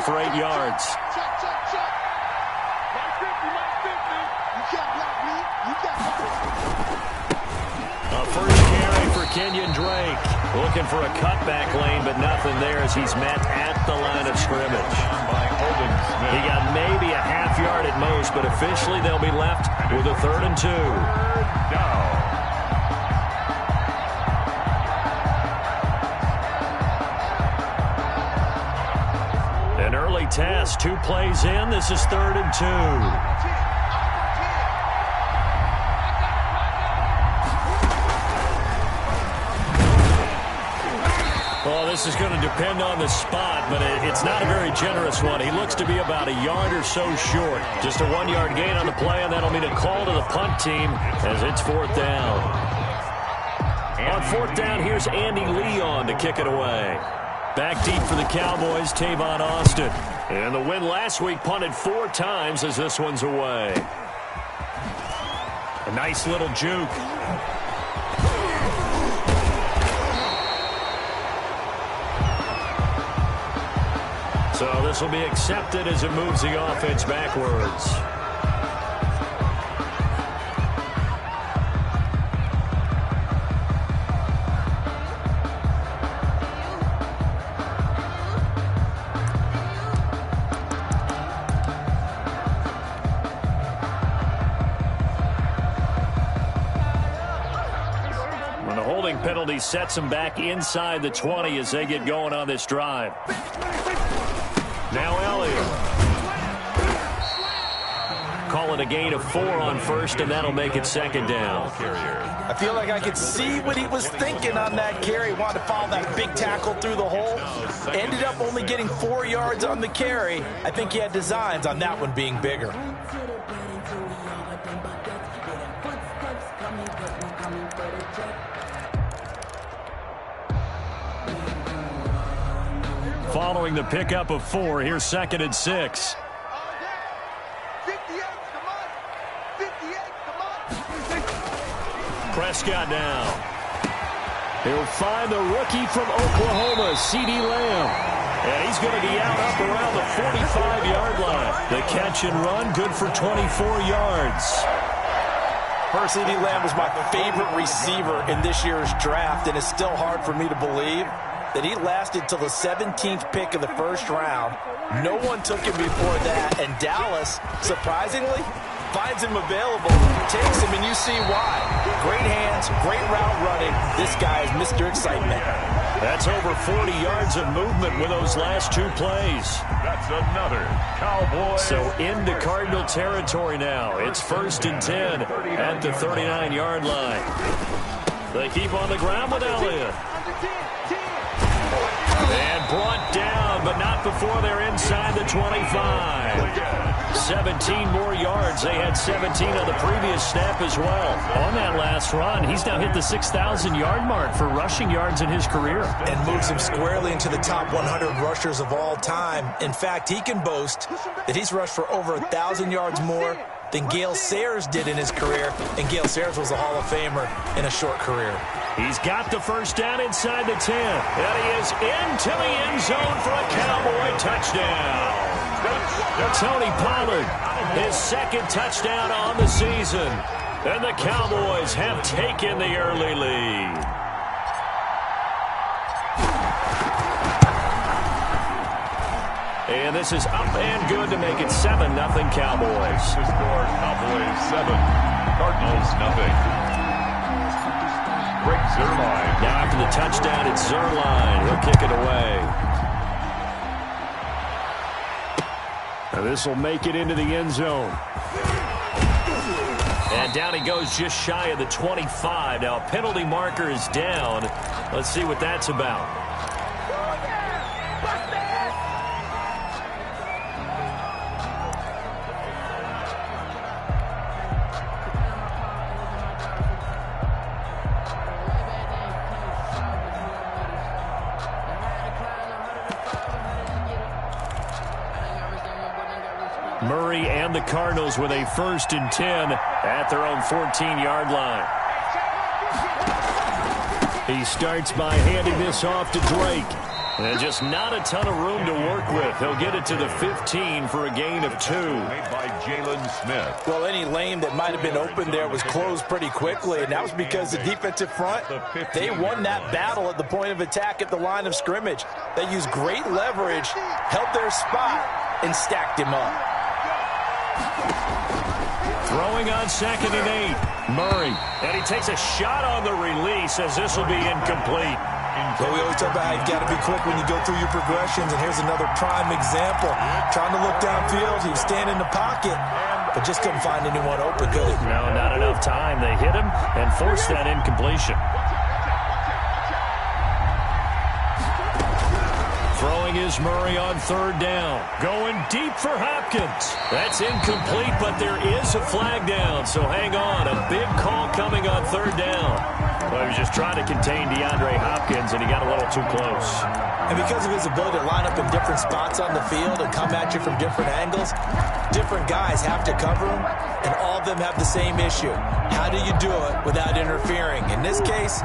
good for 8 yards. A first carry for Kenyon Drake. Looking for a cutback lane, but nothing there as he's met at the line of scrimmage. He got maybe a half yard at most, but officially they'll be left with a 3rd and 2. An early test, 2 plays in. This is 3rd and 2. Well, this is going to depend on the spot, but it's not a very generous one. He looks to be about a yard or so short. Just a 1-yard gain on the play, and that'll mean a call to the punt team as it's 4th down. On 4th down, here's Andy Leon to kick it away. Back deep for the Cowboys, Tavon Austin. And the win last week punted 4 times as this one's away. A nice little juke. So this will be accepted as it moves the offense backwards. When the holding penalty sets them back inside the 20 as they get going on this drive. Now Elliott. Call it a gain of 4 on first, and that'll make it 2nd down. I feel like I could see what he was thinking on that carry. Wanted to follow that big tackle through the hole. Ended up only getting 4 yards on the carry. I think he had designs on that one being bigger. Following the pickup of 4, here's 2nd and 6. Prescott now. He'll find the rookie from Oklahoma, CeeDee Lamb. And he's going to be out up around the 45-yard line. The catch and run, good for 24 yards. First, CeeDee Lamb was my favorite receiver in this year's draft, and it's still hard for me to believe that he lasted till the 17th pick of the 1st round. No one took him before that, and Dallas, surprisingly, finds him available, takes him, and you see why. Great hands, great route running. This guy is Mr. Excitement. That's over 40 yards of movement with those last 2 plays. That's another Cowboy. So into Cardinal territory now. It's 1st and 10 at the 39-yard line. They keep on the ground with Elliott. And brought down, but not before they're inside the 25. 17 more yards. They had 17 on the previous snap as well. On that last run, he's now hit the 6,000-yard mark for rushing yards in his career. And moves him squarely into the top 100 rushers of all time. In fact, he can boast that he's rushed for over 1,000 yards more than Gale Sayers did in his career. And Gale Sayers was a Hall of Famer in a short career. He's got the 1st down inside the 10. And he is into the end zone for a Cowboy touchdown. Tony Pollard, his 2nd touchdown on the season. And the Cowboys have taken the early lead. And this is up and good to make it 7-0 Cowboys. To score, Cowboys 7, Cardinals nothing. Greg Zuerlein. Now after the touchdown, it's Zuerlein. He'll kick it away. And this will make it into the end zone. And down he goes just shy of the 25. Now a penalty marker is down. Let's see what that's about. Murray and the Cardinals with a 1st and 10 at their own 14-yard line. He starts by handing this off to Drake. And just not a ton of room to work with. He'll get it to the 15 for a gain of 2. Made by Jalen Smith. Well, any lane that might have been open there was closed pretty quickly, and that was because the defensive front, they won that battle at the point of attack at the line of scrimmage. They used great leverage, held their spot, and stacked him up. Throwing on 2nd and 8. Murray. And he takes a shot on the release as this will be incomplete. Well, we always talk about how you've got to be quick when you go through your progressions, and here's another prime example. Trying to look downfield, he was standing in the pocket, but just couldn't find anyone open, could he? No, not enough time. They hit him and forced that incompletion. Throwing is Murray on 3rd down. Going deep for Hopkins. That's incomplete, but there is a flag down, so hang on. A big call coming on 3rd down. Well, he was just trying to contain DeAndre Hopkins, and he got a little too close. And because of his ability to line up in different spots on the field and come at you from different angles, different guys have to cover him, and all of them have the same issue. How do you do it without interfering? In this case,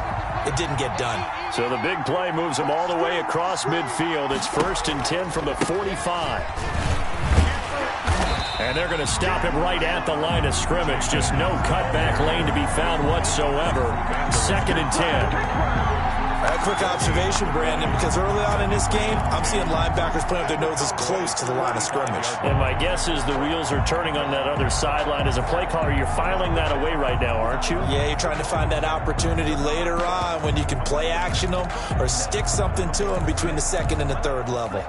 it didn't get done. So the big play moves him all the way across midfield. It's 1st and 10 from the 45. And they're going to stop him right at the line of scrimmage. Just no cutback lane to be found whatsoever. 2nd and 10. A quick observation, Brandon, because early on in this game, I'm seeing linebackers playing with their noses close to the line of scrimmage. And my guess is the wheels are turning on that other sideline. As a play caller, you're filing that away right now, aren't you? Yeah, you're trying to find that opportunity later on when you can play action them or stick something to them between the 2nd and the 3rd level.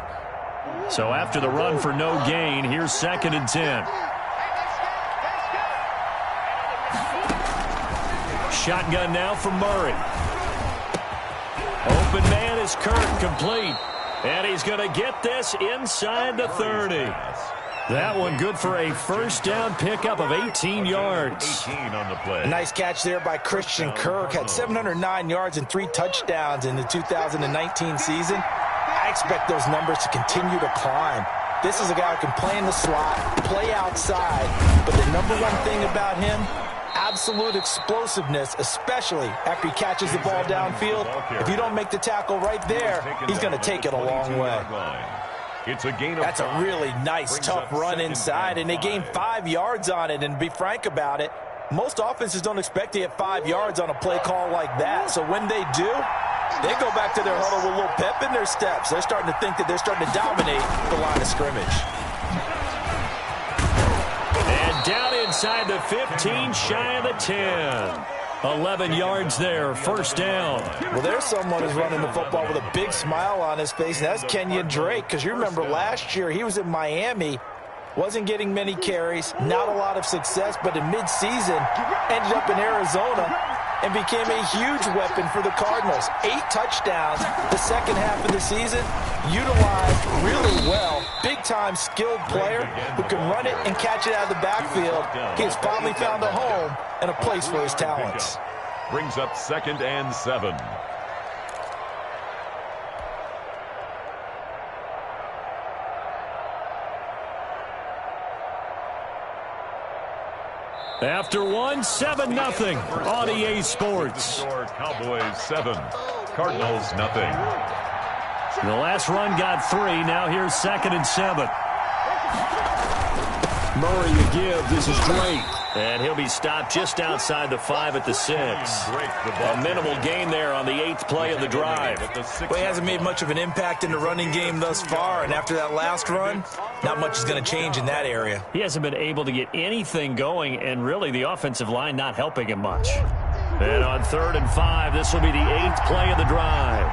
So after the run for no gain, here's 2nd and 10. Shotgun now for Murray. Open man is Kirk, complete. And he's going to get this inside the 30. That one good for a 1st down pickup of 18 yards. 18 on the play. A nice catch there by Christian Kirk. Had 709 yards and 3 touchdowns in the 2019 season. I expect those numbers to continue to climb. This is a guy who can play in the slot, play outside, but the number one thing about him, absolute explosiveness, especially after he catches the ball downfield. If you don't make the tackle right there, he's going to take it a long way. It's a gain of That's a really nice, tough run inside, and they gained 5 yards on it. And to be frank about it, most offenses don't expect to get 5 yards on a play call like that. So when they do, they go back to their huddle with a little pep in their steps. They're starting to think that they're starting to dominate the line of scrimmage. And down inside the 15, shy of the 10. 11 yards there, 1st down. Well, there's someone who's running the football with a big smile on his face, and that's Kenyon Drake, because you remember last year he was in Miami, wasn't getting many carries, not a lot of success, but in midseason ended up in Arizona and became a huge weapon for the Cardinals. 8 touchdowns the second half of the season, utilized really well. Big-time skilled player who can run it and catch it out of the backfield. He has finally found a home and a place for his talents. Brings up 2nd and 7. After one, 7-0 on EA Sports. Cowboys 7, Cardinals nothing. The last run got 3. Now here's 2nd and 7. Murray to give. This is Drake. And he'll be stopped just outside the 5 at the 6. A minimal gain there on the 8th play of the drive. Well, he hasn't made much of an impact in the running game thus far, and after that last run, not much is going to change in that area. He hasn't been able to get anything going, and really the offensive line not helping him much. And on 3rd and 5, this will be the 8th play of the drive.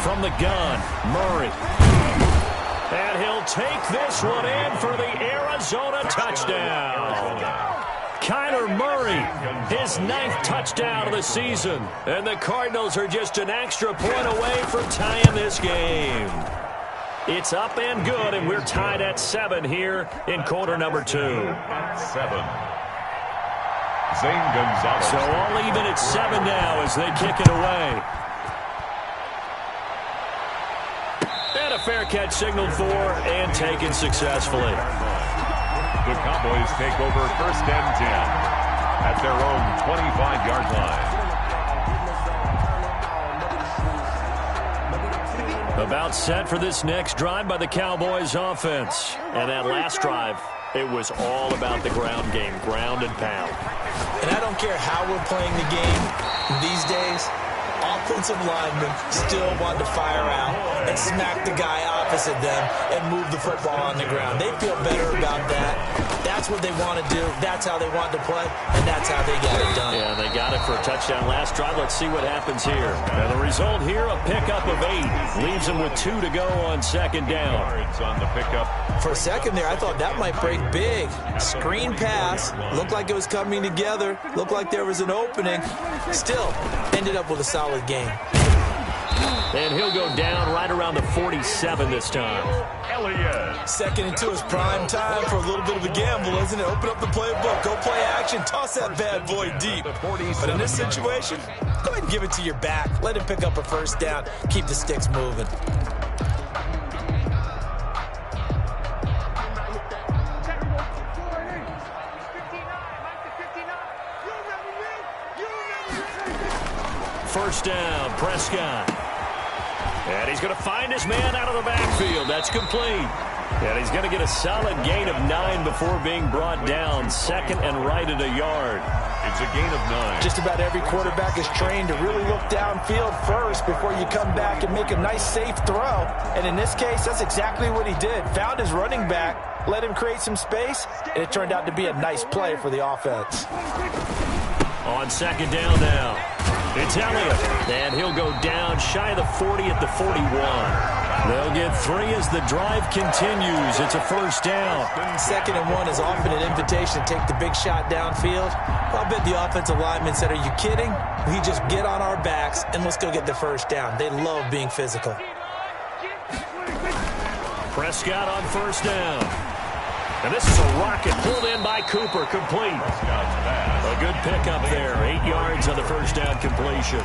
From the gun, Murray. And he'll take this one in for the Arizona touchdown. Kyler Murray, his 9th touchdown of the season. And the Cardinals are just an extra point away from tying this game. It's up and good, and we're tied at 7 here in quarter number 2. 7. Zane Gonzalez. So all even at 7 now as they kick it away. And a fair catch signaled for and taken successfully. The Cowboys take over 1st and 10 at their own 25-yard line. About set for this next drive by the Cowboys offense. And that last drive, it was all about the ground game, ground and pound. And I don't care how we're playing the game these days, offensive linemen still want to fire out and smack the guy opposite them and move the football on the ground. They feel better about that. That's what they want to do. That's how they want to play, and that's how they got it done. Yeah, they got it for a touchdown last drive. Let's see what happens here. And the result here, a pickup of 8. Leaves them with 2 to go on second down. Yards on the pickup. For a second there, I thought that might break big. Screen pass. Looked like it was coming together. Looked like there was an opening. Still, ended up with a solid game. And he'll go down right around the 47 this time. Elliott. 2nd and 2 is prime time for a little bit of a gamble, isn't it? Open up the playbook. Go play action. Toss that bad boy deep. But in this situation, go ahead and give it to your back. Let him pick up a first down. Keep the sticks moving. First down, Prescott. And he's going to find his man out of the backfield. That's complete. And he's going to get a solid gain of 9 before being brought down. 2nd and right at a yard. It's a gain of 9. Just about every quarterback is trained to really look downfield first before you come back and make a nice, safe throw. And in this case, that's exactly what he did. Found his running back, let him create some space, and it turned out to be a nice play for the offense. On second down now, it's Elliott, and he'll go down shy of the 40 at the 41. They'll get 3 as the drive continues. It's a first down. 2nd and 1 is often an invitation to take the big shot downfield. I'll bet the offensive lineman said, "Are you kidding? We just get on our backs and let's go get the first down." They love being physical. Prescott on first down. And this is a rocket pulled in by Cooper, complete. A good pickup there, 8 yards on the first down completion.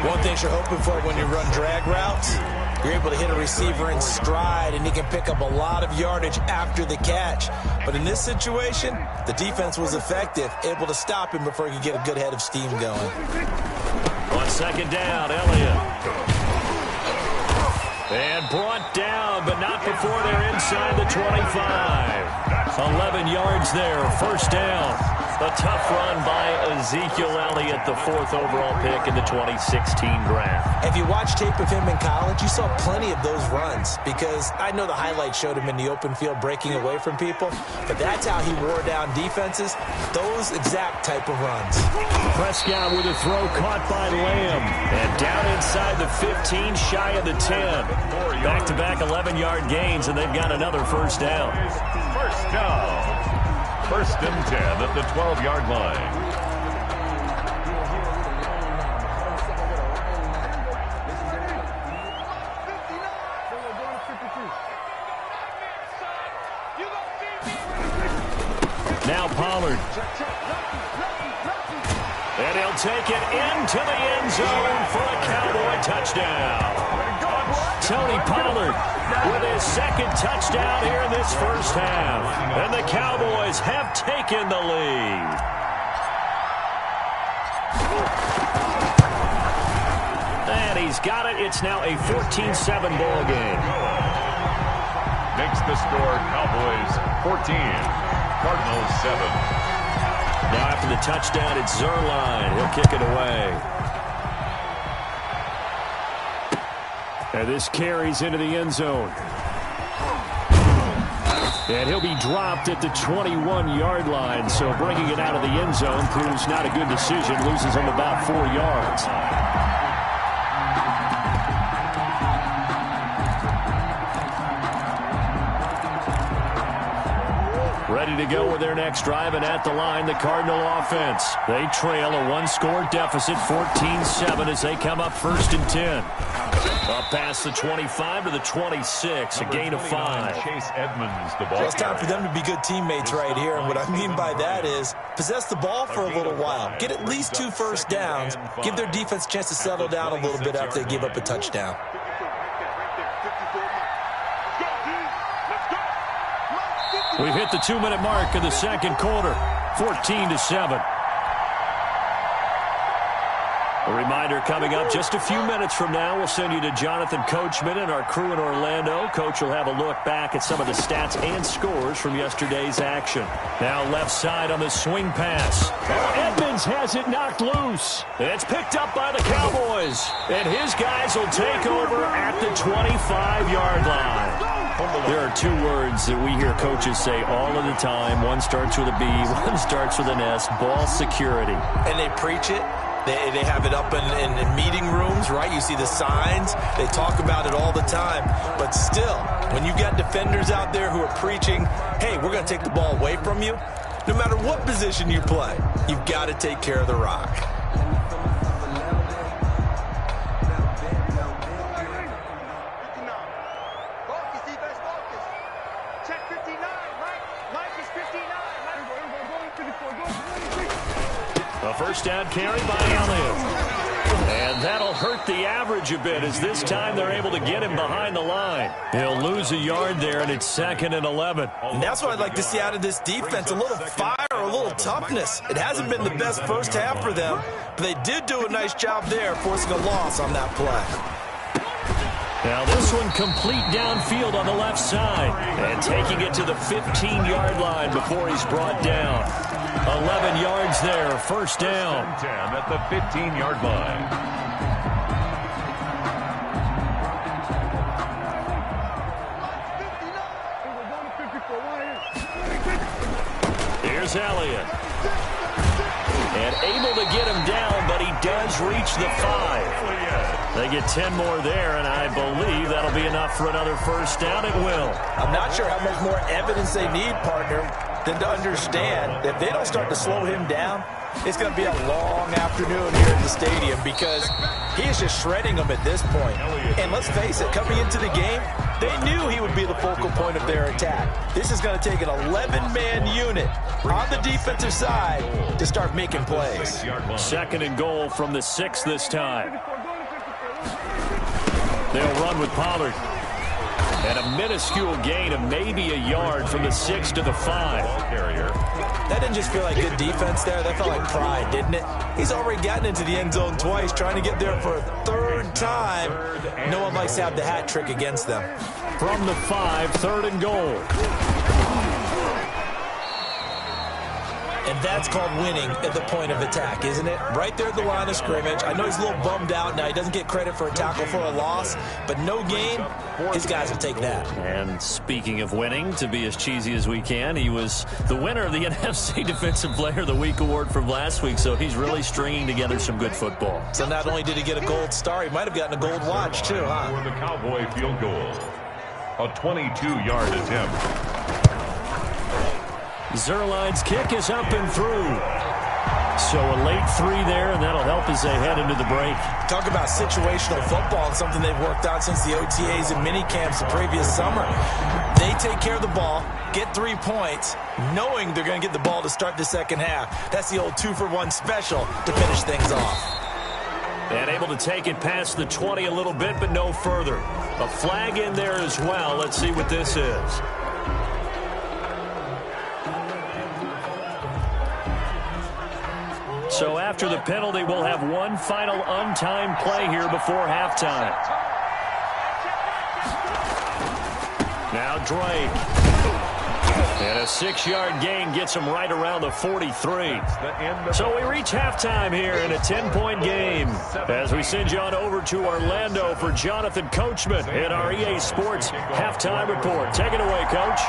One thing you're hoping for when you run drag routes, you're able to hit a receiver in stride, and he can pick up a lot of yardage after the catch. But in this situation, the defense was effective, able to stop him before he could get a good head of steam going. On second down, Elliott. And brought down, but not before they're inside the 25. 11 yards there, first down. A tough run by Ezekiel Elliott, the 4th overall pick in the 2016 draft. If you watched tape of him in college, you saw plenty of those runs, because I know the highlights showed him in the open field breaking away from people, but that's how he wore down defenses, those exact type of runs. Prescott with a throw caught by Lamb, and down inside the 15, shy of the 10. Back-to-back 11-yard gains, and they've got another first down. First down. 1st and 10 at the 12-yard line. Now Pollard. And he'll take it into the end zone for a Cowboy touchdown. Tony Pollard with his 2nd touchdown here in this first half. And the Cowboys have taken the lead. And he's got it. It's now a 14-7 ball game. Makes the score Cowboys 14, Cardinals 7. Now after the touchdown, it's Zerline. He'll kick it away. And this carries into the end zone. And he'll be dropped at the 21-yard line. So bringing it out of the end zone proves not a good decision. Loses him about 4 yards. Ready to go with their next drive, and at the line, the Cardinal offense. They trail a 1-score deficit, 14-7, as they come up 1st and 10. Up past the 25 to the 26, a gain of 5. Chase Edmonds, the ball. Well, it's time for them to be good teammates right here, and what I mean by that is possess the ball for a little while. Get at least 2 first downs. Give their defense a chance to settle down a little bit after they give up a touchdown. We've hit the 2-minute mark of the second quarter, 14-7. A reminder coming up just a few minutes from now, we'll send you to Jonathan Coachman and our crew in Orlando. Coach will have a look back at some of the stats and scores from yesterday's action. Now left side on the swing pass. Edmonds has it knocked loose. It's picked up by the Cowboys. And his guys will take over at the 25-yard line. There are two words that we hear coaches say all of the time. One starts with a B, one starts with an S, ball security. And they preach it. They have it up in meeting rooms, right? You see the signs. They talk about it all the time. But still, when you've got defenders out there who are preaching, hey, we're going to take the ball away from you, no matter what position you play, you've got to take care of the rock. A first down carry by Elliott. And that'll hurt the average a bit as this time they're able to get him behind the line. He'll lose a yard there, and it's 2nd and 11. And that's what I'd like to see out of this defense, a little fire, a little toughness. It hasn't been the best first half for them, but they did do a nice job there forcing a loss on that play. Now this one complete downfield on the left side. And taking it to the 15-yard line before he's brought down. 11 yards there, first down. 10 at the 15-yard line. Here's Elliott. And able to get him down, but he does reach the 5. They get 10 more there, and I believe that'll be enough for another first down. It will. I'm not sure how much more evidence they need, partner, than to understand that if they don't start to slow him down, it's going to be a long afternoon here at the stadium because he is just shredding them at this point. And let's face it, coming into the game, they knew he would be the focal point of their attack. This is going to take an 11-man unit on the defensive side to start making plays. 2nd and goal from the 6 this time. They'll run with Pollard. And a minuscule gain of maybe a yard from the 6 to the 5. That didn't just feel like good defense there. That felt like pride, didn't it? He's already gotten into the end zone twice, trying to get there for a 3rd time. No one likes to have the hat trick against them. From the 5, 3rd and goal. And that's called winning at the point of attack, isn't it? Right there at the line of scrimmage. I know he's a little bummed out now. He doesn't get credit for a tackle for a loss, but no gain, his guys will take that. And speaking of winning, to be as cheesy as we can, he was the winner of the NFC Defensive Player of the Week award from last week, so he's really stringing together some good football. So not only did he get a gold star, he might have gotten a gold watch too, huh? For the Cowboy field goal, a 22-yard attempt. Zerline's kick is up and through. So a late 3 there, and that'll help as they head into the break. Talk about situational football and something they've worked on since the OTAs and mini camps the previous summer. They take care of the ball, get 3 points, knowing they're going to get the ball to start the second half. That's the old 2-for-1 special to finish things off. And able to take it past the 20 a little bit, but no further. A flag in there as well. Let's see what this is. So after the penalty, we'll have one final untimed play here before halftime. Now Drake. And a 6-yard gain gets him right around the 43. So we reach halftime here in a 10-point game. As we send you on over to Orlando for Jonathan Coachman in our EA Sports halftime report. Take it away, Coach.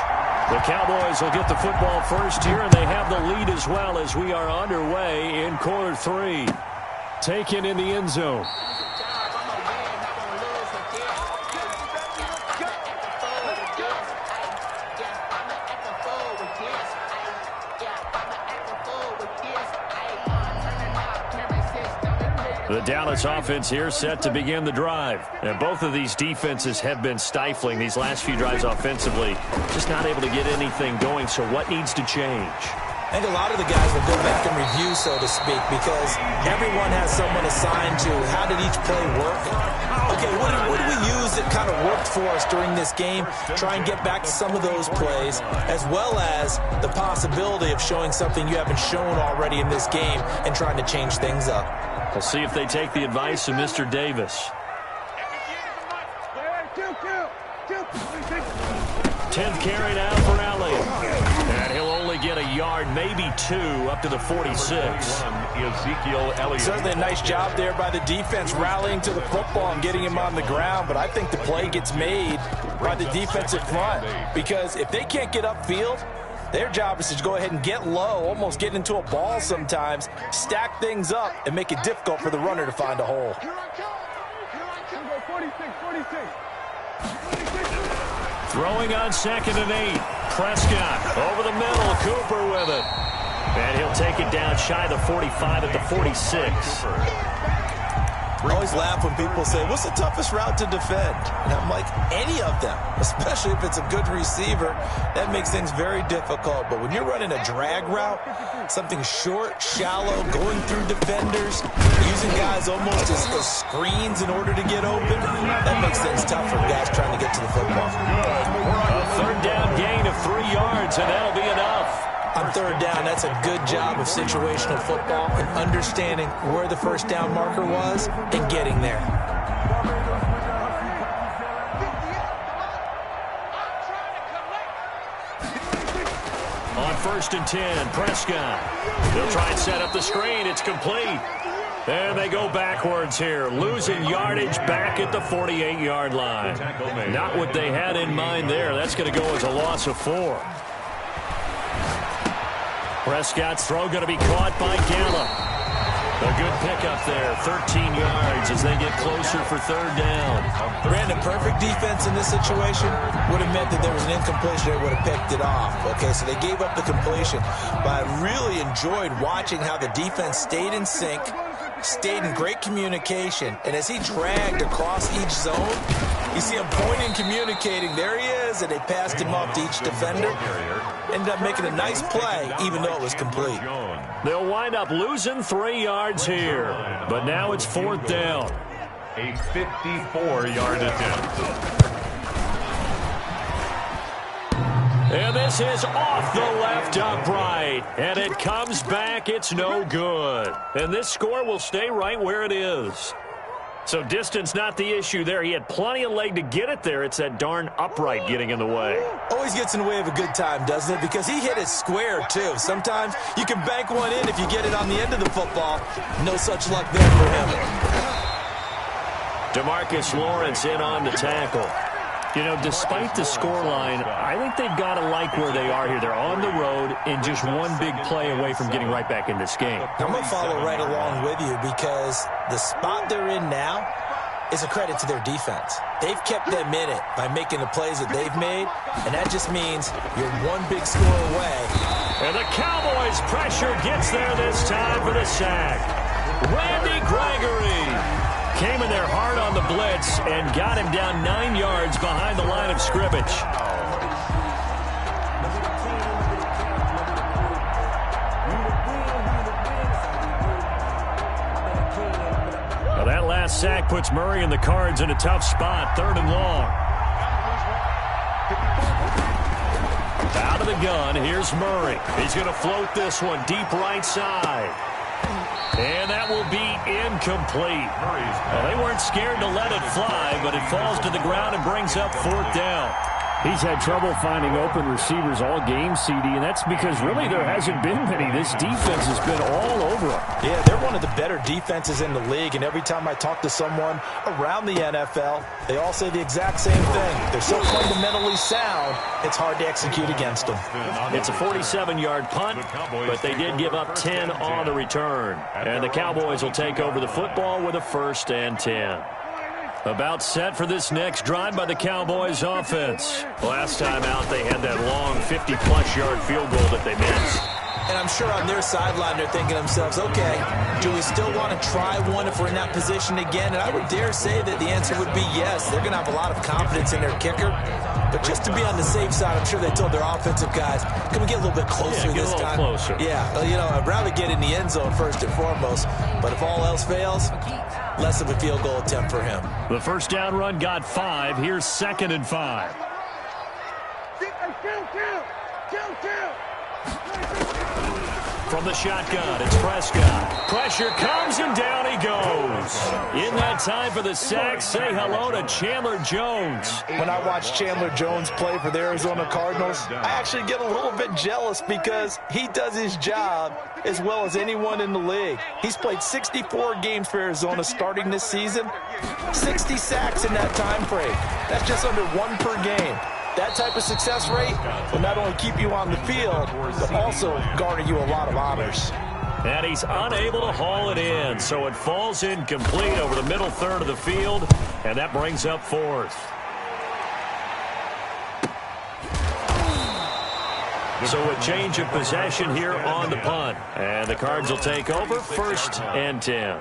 The Cowboys will get the football first here, and they have the lead as well as we are underway in quarter 3. Taken in the end zone. The Dallas offense here set to begin the drive. And both of these defenses have been stifling these last few drives offensively. Just not able to get anything going, so what needs to change? I think a lot of the guys will go back and review, so to speak, because everyone has someone assigned to how did each play work. Okay, what did we use that kind of worked for us during this game? Try and get back to some of those plays, as well as the possibility of showing something you haven't shown already in this game and trying to change things up. We'll see if they take the advice of Mr. Davis. 10th carry now for Elliott. And he'll only get a yard, maybe 2, up to the 46. Ezekiel Elliott. Certainly a nice job there by the defense rallying to the football and getting him on the ground, but I think the play gets made by the defensive front, because if they can't get upfield, their job is to go ahead and get low, almost get into a ball sometimes, stack things up, and make it difficult for the runner to find a hole. Throwing on 2nd and 8. Prescott over the middle. Cooper with it. And he'll take it down shy of the 45 at the 46. I always laugh when people say, what's the toughest route to defend? And I'm like, any of them, especially if it's a good receiver. That makes things very difficult. But when you're running a drag route, something short, shallow, going through defenders, using guys almost as screens in order to get open, that makes things tough for guys trying to get to the football. A 3rd down gain of 3 yards, and that'll be enough. On 3rd down, that's a good job of situational football and understanding where the 1st down marker was and getting there. On 1st and 10, Prescott. They'll try and set up the screen. It's complete. And they go backwards here, losing yardage back at the 48-yard line. Not what they had in mind there. That's going to go as a loss of 4. Prescott's throw going to be caught by Gallup. A good pickup there, 13 yards as they get closer for 3rd down. Brandon, perfect defense in this situation would have meant that there was an incompletion. They would have picked it off. Okay, so they gave up the completion. But I really enjoyed watching how the defense stayed in sync, stayed in great communication, and as he dragged across each zone, you see him pointing, communicating. There he is, and they passed him off to each defender. Ended up making a nice play, even though it was complete. They'll wind up losing 3 yards here, but now it's 4th down. A 54-yard attempt. And this is off the left upright, and it comes back. It's no good. And this score will stay right where it is. So distance not the issue there. He had plenty of leg to get it there. It's that darn upright getting in the way. Always gets in the way of a good time, doesn't it? Because he hit it square, too. Sometimes you can bank one in if you get it on the end of the football. No such luck there for him. DeMarcus Lawrence in on the tackle. You know, despite the scoreline, I think they've got to like where they are here. They're on the road and just one big play away from getting right back in this game. I'm going to follow right along with you because the spot they're in now is a credit to their defense. They've kept them in it by making the plays that they've made, and that just means you're one big score away. And the Cowboys' pressure gets there this time for the sack. Randy Gregory came in there hard on the blitz and got him down 9 yards behind the line of scrimmage. Now that last sack puts Murray and the Cards in a tough spot, 3rd and long. Out of the gun, here's Murray. He's going to float this one deep right side. And that will be incomplete. Well, they weren't scared to let it fly, but it falls to the ground and brings up 4th down. He's had trouble finding open receivers all game, CD, and that's because really there hasn't been many. This defense has been all over them. Yeah, they're one of the better defenses in the league, and every time I talk to someone around the NFL, they all say the exact same thing. They're so fundamentally sound, it's hard to execute against them. It's a 47-yard punt, but they did give up 10 on the return. And the Cowboys will take over the football with a 1st and 10. About set for this next drive by the Cowboys offense. Last time out, they had that long 50-plus yard field goal that they missed. And I'm sure on their sideline they're thinking to themselves, okay, do we still want to try one if we're in that position again? And I would dare say that the answer would be yes. They're going to have a lot of confidence in their kicker. But just to be on the safe side, I'm sure they told their offensive guys, can we get a little bit closer this time? Closer. Yeah, you know, I'd rather get in the end zone first and foremost. But if all else fails, less of a field goal attempt for him. The first down run got 5. Here's 2nd and 5. From the shotgun, it's Prescott. Pressure comes, and down he goes. In that time for the sack, say hello to Chandler Jones. When I watch Chandler Jones play for the Arizona Cardinals, I actually get a little bit jealous because he does his job as well as anyone in the league. He's played 64 games for Arizona starting this season, 60 sacks in that time frame. That's just under 1 per game. That type of success rate will not only keep you on the field, but also garner you a lot of honors. And he's unable to haul it in, so it falls incomplete over the middle third of the field, and that brings up 4th. So a change of possession here on the punt, and the Cards will take over 1st and 10.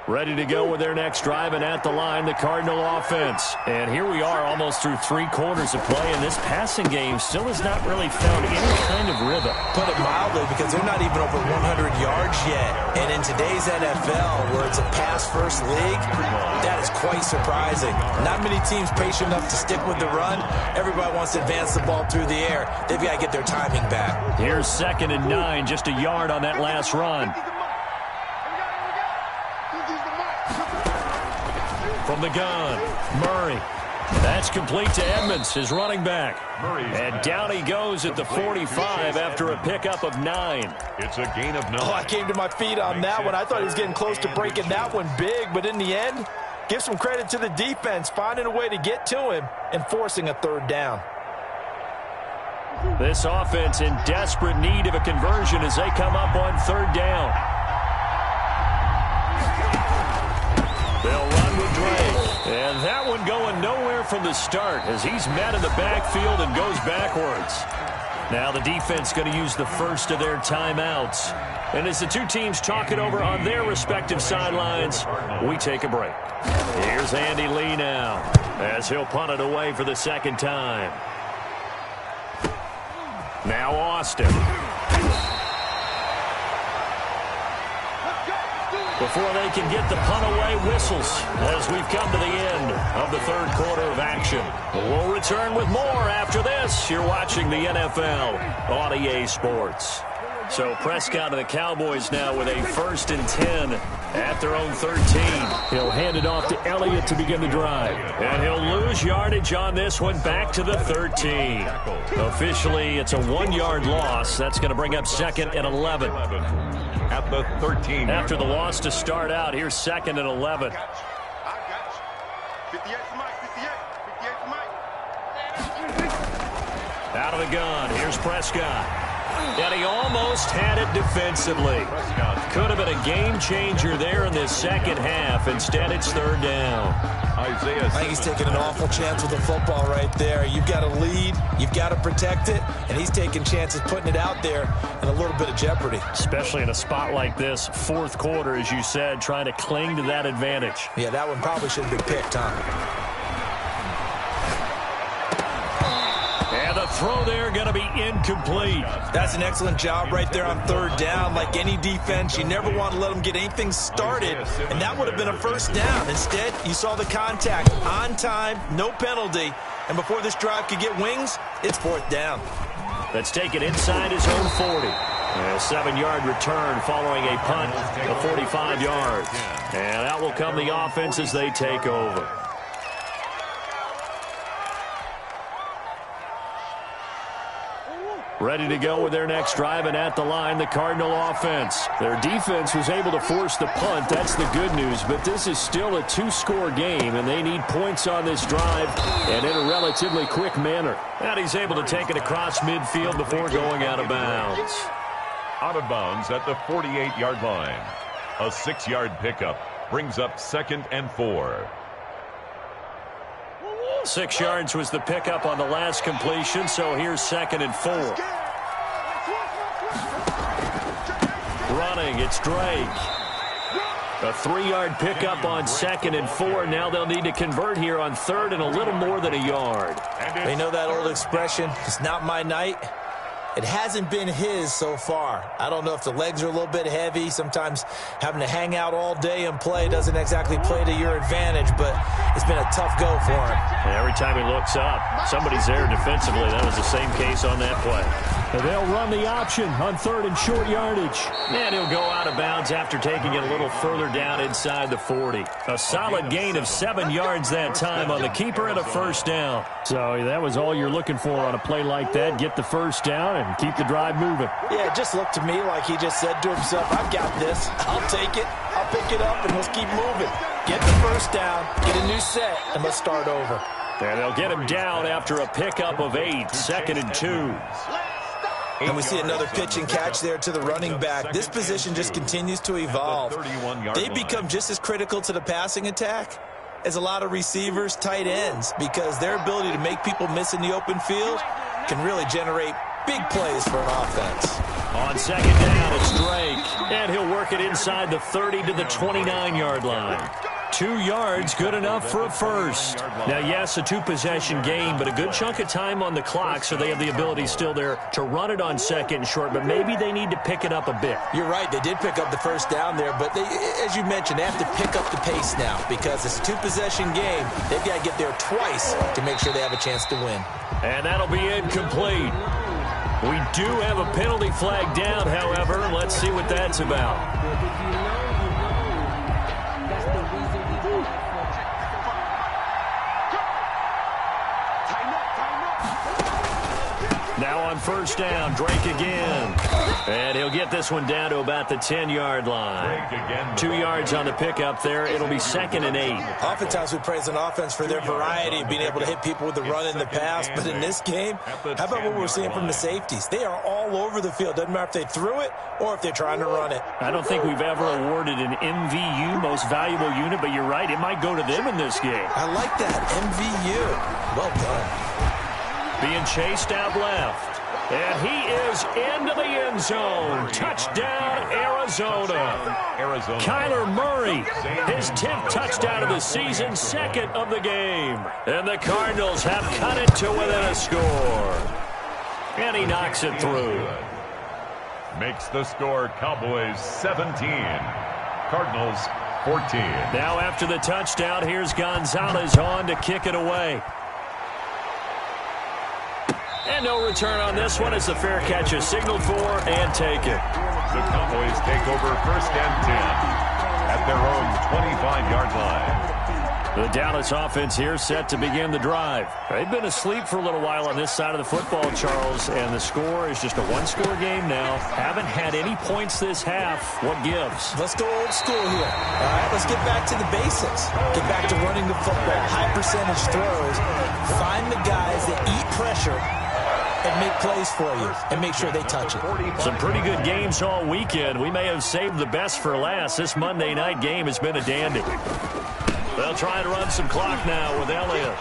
Ready to go with their next drive, and at the line, the Cardinal offense. And here we are almost through 3 quarters of play, and this passing game still has not really found any kind of rhythm. Put it mildly, because they're not even over 100 yards yet. And in today's NFL, where it's a pass-first league, that is quite surprising. Not many teams patient enough to stick with the run. Everybody wants to advance the ball through the air. They've got to get their timing back. Here's 2nd and 9, just a yard on that last run. From the gun, Murray. That's complete to Edmonds, his running back. And down he goes at the 45 after a pickup of 9. It's a gain of 9. Oh, I came to my feet on that one. I thought he was getting close to breaking that one big, but in the end, give some credit to the defense, finding a way to get to him and forcing a 3rd down. This offense in desperate need of a conversion as they come up on 3rd down. They'll run with Drake. And that one going nowhere from the start as he's met in the backfield and goes backwards. Now the defense going to use the first of their timeouts. And as the two teams talk it over on their respective sidelines, we take a break. Here's Andy Lee now as he'll punt it away for the 2nd time. Now Austin. Before they can get the punt away, whistles as we've come to the end of the 3rd quarter of action. We'll return with more after this. You're watching the NFL on EA Sports. So Prescott and the Cowboys now with a 1st and 10 at their own 13. He'll hand it off to Elliott to begin the drive. And he'll lose yardage on this one back to the 13. Officially, it's a 1-yard loss. That's going to bring up 2nd and 11. At the 13. After the loss to start out, here's 2nd and 11. Out of the gun, here's Prescott. And he almost had it defensively. Could have been a game changer there in this 2nd half. Instead, it's 3rd down. I think he's taking an awful chance with the football right there. You've got to lead, you've got to protect it, and he's taking chances putting it out there in a little bit of jeopardy. Especially in a spot like this, 4th quarter, as you said, trying to cling to that advantage. Yeah, that one probably should have been picked, huh? And the throw there going to be incomplete. That's an excellent job right there on 3rd down. Like any defense, you never want to let them get anything started, and that would have been a 1st down. Instead, you saw the contact on time, no penalty, and before this drive could get wings, it's 4th down. That's taken inside his own 40. A 7-yard return following a punt of 45 yards. And out will come the offense as they take over. Ready to go with their next drive, and at the line, the Cardinal offense. Their defense was able to force the punt. That's the good news, but this is still a 2-score game, and they need points on this drive and in a relatively quick manner. And he's able to take it across midfield before going out of bounds. Out of bounds at the 48-yard line. A 6-yard pickup brings up 2nd and 4. 6 yards was the pickup on the last completion, so here's 2nd and 4. running. It's Drake. A 3-yard pickup on 2nd and 4. Now they'll need to convert here on 3rd and a little more than a yard. You know that old expression, it's not my night? It hasn't been his so far. I don't know if the legs are a little bit heavy. Sometimes having to hang out all day and play doesn't exactly play to your advantage, but it's been a tough go for him. And every time he looks up, somebody's there defensively. That was the same case on that play. And they'll run the option on 3rd and short yardage. And he'll go out of bounds after taking it a little further down inside the 40. A solid gain of 7 yards that time on the keeper and a first down. So that was all you're looking for on a play like that. Get the first down and keep the drive moving. Yeah, it just looked to me like he just said to himself, I've got this. I'll take it. I'll pick it up, and let's keep moving. Get the first down, get a new set, and let's start over. And they'll get him down after a pickup of 8, 2nd and 2. And we see another pitch and catch there to the running back. This position just continues to evolve. They become just as critical to the passing attack as a lot of receivers, tight ends, because their ability to make people miss in the open field can really generate big plays for an offense. On 2nd down, it's Drake. And he'll work it inside the 30 to the 29-yard line. 2 yards, good enough for a first. Now, yes, a 2-possession game, but a good chunk of time on the clock, so they have the ability still there to run it on 2nd and short, but maybe they need to pick it up a bit. You're right. They did pick up the first down there, but they, as you mentioned, they have to pick up the pace now because it's a 2-possession game. They've got to get there twice to make sure they have a chance to win. And that'll be incomplete. We do have a penalty flag down, however. Let's see what that's about. Now on first down, Drake again. And he'll get this one down to about the 10-yard line. 2 yards on the pickup there. It'll be 2nd and 8. Oftentimes we praise an offense for their variety of being able to hit people with the run in the pass. But in this game, how about what we're seeing from the safeties? They are all over the field. Doesn't matter if they threw it or if they're trying to run it. I don't think we've ever awarded an MVU, most valuable unit, but you're right. It might go to them in this game. I like that, MVU. Well done. Being chased out left. And he is into the end zone. Touchdown, Arizona. Kyler Murray, his 10th touchdown of the season, 2nd of the game. And the Cardinals have cut it to within a score. And he knocks it through. Makes the score Cowboys 17. Cardinals 14. Now after the touchdown, here's Gonzalez on to kick it away. And no return on this one as the fair catch is signaled for and taken. The Cowboys take over 1st and 10 at their own 25-yard line. The Dallas offense here set to begin the drive. They've been asleep for a little while on this side of the football, Charles, and the score is just a 1-score game now. Haven't had any points this half. What gives? Let's go old school here. All right, let's get back to the basics. Get back to running the football, high percentage throws. Find the guys that eat pressure and make plays for you and make sure they touch it. Some pretty good games all weekend. We may have saved the best for last. This Monday night game has been a dandy. They'll try to run some clock now with Elliott.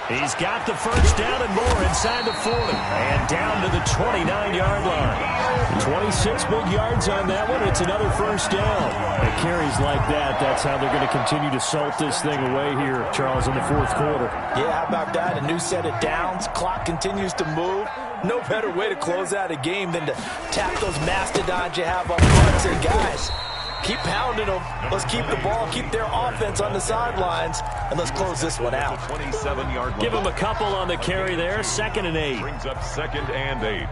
He's got the first down and more inside the 40 and down to the 29-yard line. 26 big yards on that one. It's another first down. At carries like that, that's how they're going to continue to salt this thing away here, Charles, in the 4th quarter. Yeah, how about that? A new set of downs. Clock continues to move. No better way to close out a game than to tap those mastodons you have up front. Say, guys, keep pounding them. Let's keep the ball, keep their offense on the sidelines, and let's close this one out. 27-yard line. Give him a couple on the carry there. 2nd and 8. Brings up 2nd and 8.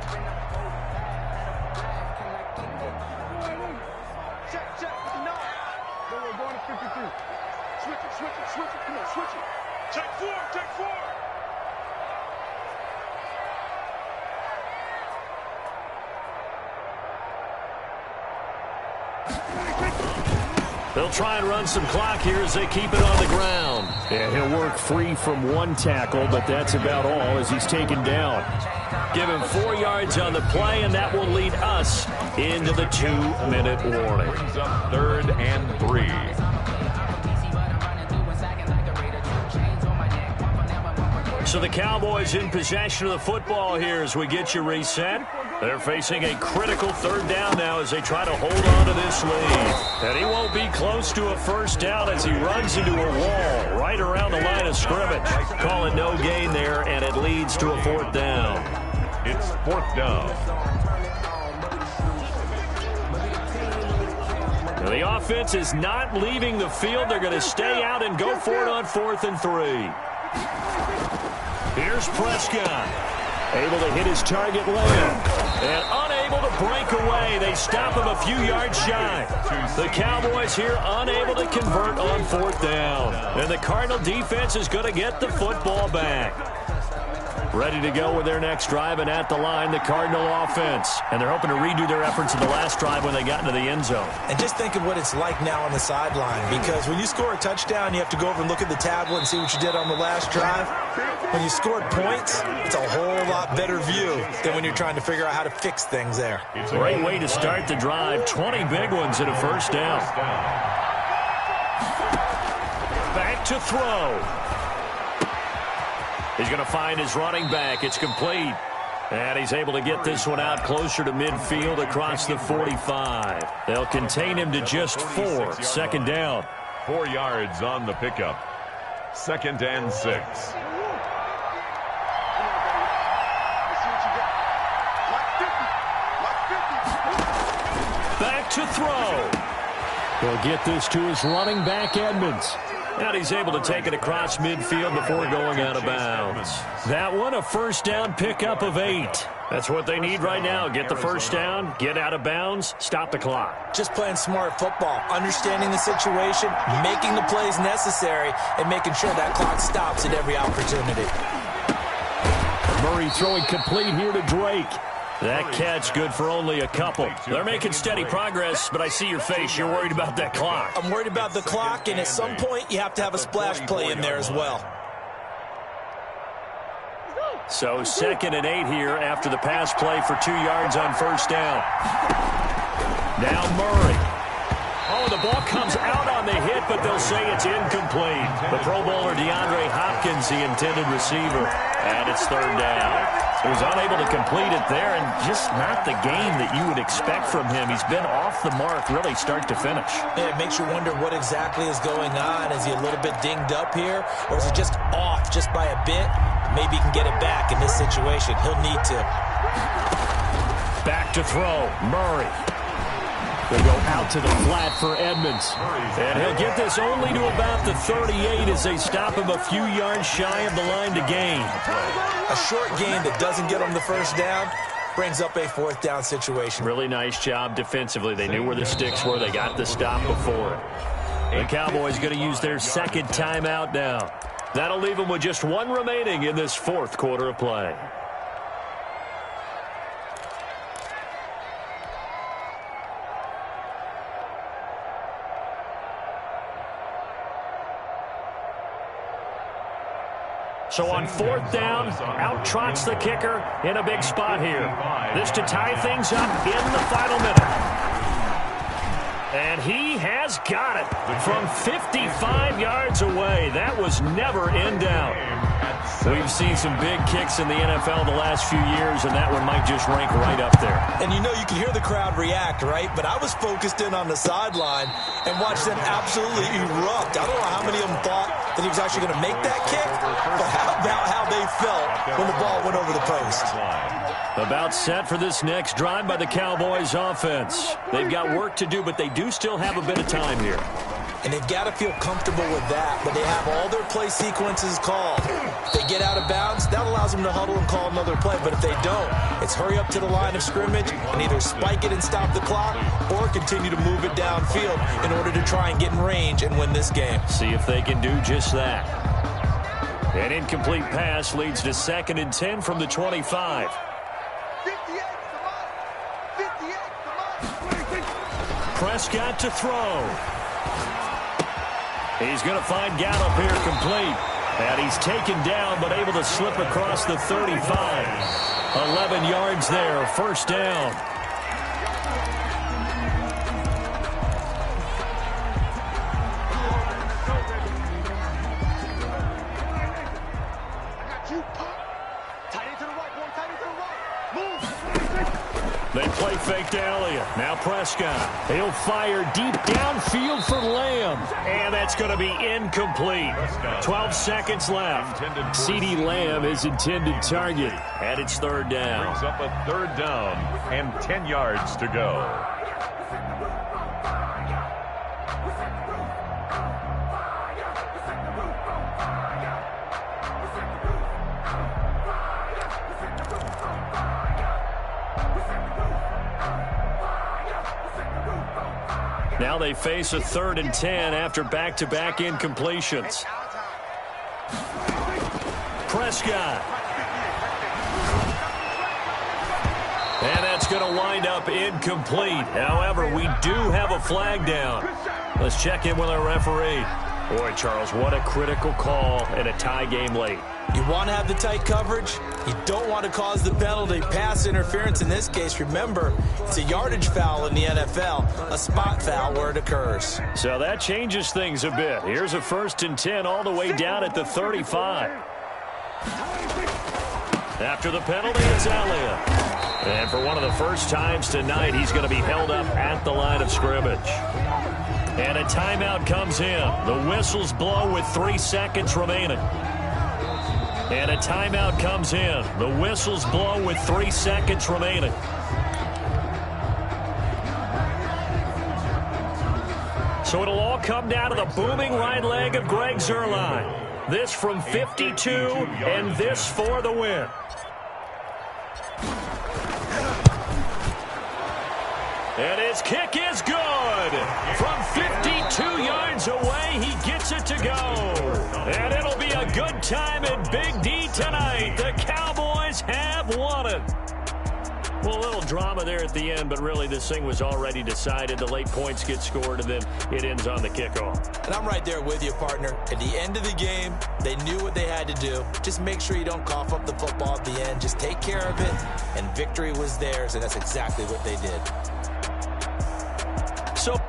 They'll try and run some clock here as they keep it on the ground. And he'll work free from 1 tackle, but that's about all as he's taken down. Give him 4 yards on the play, and that will lead us into the 2-minute warning. Brings up 3rd and 3. So the Cowboys in possession of the football here as we get you reset. They're facing a critical third down now as they try to hold on to this lead. And he won't be close to a first down as he runs into a wall right around the line of scrimmage. Calling no gain there, and it leads to a fourth down. It's fourth down. Now the offense is not leaving the field. They're going to stay out and go for it on 4th and 3. Here's Prescott. Able to hit his target Lamb. And unable to break away. They stop him a few yards shy. The Cowboys here unable to convert on 4th down. And the Cardinal defense is going to get the football back. Ready to go with their next drive, and at the line, the Cardinal offense. And they're hoping to redo their efforts in the last drive when they got into the end zone. And just think of what it's like now on the sideline, because when you score a touchdown, you have to go over and look at the tablet and see what you did on the last drive. When you scored points, it's a whole lot better view than when you're trying to figure out how to fix things there. Great way to start the drive. 20 big ones at a first down. Back to throw. He's going to find his running back. It's complete. And he's able to get this one out closer to midfield across the 45. They'll contain him to just 4. Second down. 4 yards on the pickup. 2nd and 6. Back to throw. He'll get this to his running back, Edmonds. And he's able to take it across midfield before going out of bounds. That one, a first down pickup of 8. That's what they need right now. Get the first down, get out of bounds, stop the clock. Just playing smart football, understanding the situation, making the plays necessary, and making sure that clock stops at every opportunity. Murray throwing complete here to Drake. That catch good for only a couple. They're making steady progress, but I see your face. You're worried about that clock. I'm worried about the clock, and at some point, you have to have a splash play in there as well. So 2nd and 8 here after the pass play for 2 yards on first down. Now Murray. Oh, the ball comes out on the hit, but they'll say it's incomplete. The Pro Bowler DeAndre Hopkins, the intended receiver, and it's 3rd down. He was unable to complete it there, and just not the game that you would expect from him. He's been off the mark really start to finish. Yeah, it makes you wonder what exactly is going on. Is he a little bit dinged up here, or is he just off just by a bit? Maybe he can get it back in this situation. He'll need to. Back to throw. Murray. They'll go out to the flat for Edmonds. And he'll get this only to about the 38 as they stop him a few yards shy of the line to gain. A short gain that doesn't get him the first down brings up a 4th down situation. Really nice job defensively. They knew where the sticks were. They got the stop before it. The Cowboys going to use their 2nd timeout now. That'll leave them with just 1 remaining in this 4th quarter of play. So on 4th down, out trots the kicker in a big spot here. This to tie things up in the final minute. And he has got it from 55 yards away. That was never in doubt. We've seen some big kicks in the NFL the last few years, and that one might just rank right up there. And you know, you can hear the crowd react, right? But I was focused in on the sideline and watched them absolutely erupt. I don't know how many of them thought that he was actually going to make that kick, but how about how they felt when the ball went over the post? About set for this next drive by the Cowboys offense. They've got work to do, but they do still have a bit of time here. And they've got to feel comfortable with that, but they have all their play sequences called. If they get out of bounds, that allows them to huddle and call another play, but if they don't, it's hurry up to the line of scrimmage and either spike it and stop the clock or continue to move it downfield in order to try and get in range and win this game. See if they can do just that. An incomplete pass leads to 2nd and 10 from the 25. Prescott to throw. He's going to find Gallup here complete. And he's taken down but able to slip across the 35. 11 yards there, first down. left alley. Now Prescott. He'll fire deep downfield for Lamb. And that's going to be incomplete. 12 seconds left. CeeDee Lamb, his intended target. And it's third down. Brings up a third down and 10 yards to go. Now they face a 3rd and 10 after back-to-back incompletions. Prescott. And that's going to wind up incomplete. However, we do have a flag down. Let's check in with our referee. Boy, Charles, what a critical call in a tie game late. You want to have the tight coverage. You don't want to cause the penalty. Pass interference in this case. Remember, it's a yardage foul in the NFL, a spot foul where it occurs. So that changes things a bit. Here's a 1st and 10 all the way down at the 35. After the penalty, it's Elliott. And for one of the first times tonight, he's going to be held up at the line of scrimmage. And a timeout comes in. The whistles blow with 3 seconds remaining. And a timeout comes in. The whistles blow with 3 seconds remaining. So it'll all come down to the booming right leg of Greg Zuerlein. This from 52, and this for the win. And his kick is good. From 52 yards away, he gets it to go. And it'll be a good time at Big D tonight. The Cowboys have won it. Well, a little drama there at the end, but really this thing was already decided. The late points get scored, and then it ends on the kickoff. And I'm right there with you, partner. At the end of the game, they knew what they had to do. Just make sure you don't cough up the football at the end. Just take care of it, and victory was theirs, and that's exactly what they did. So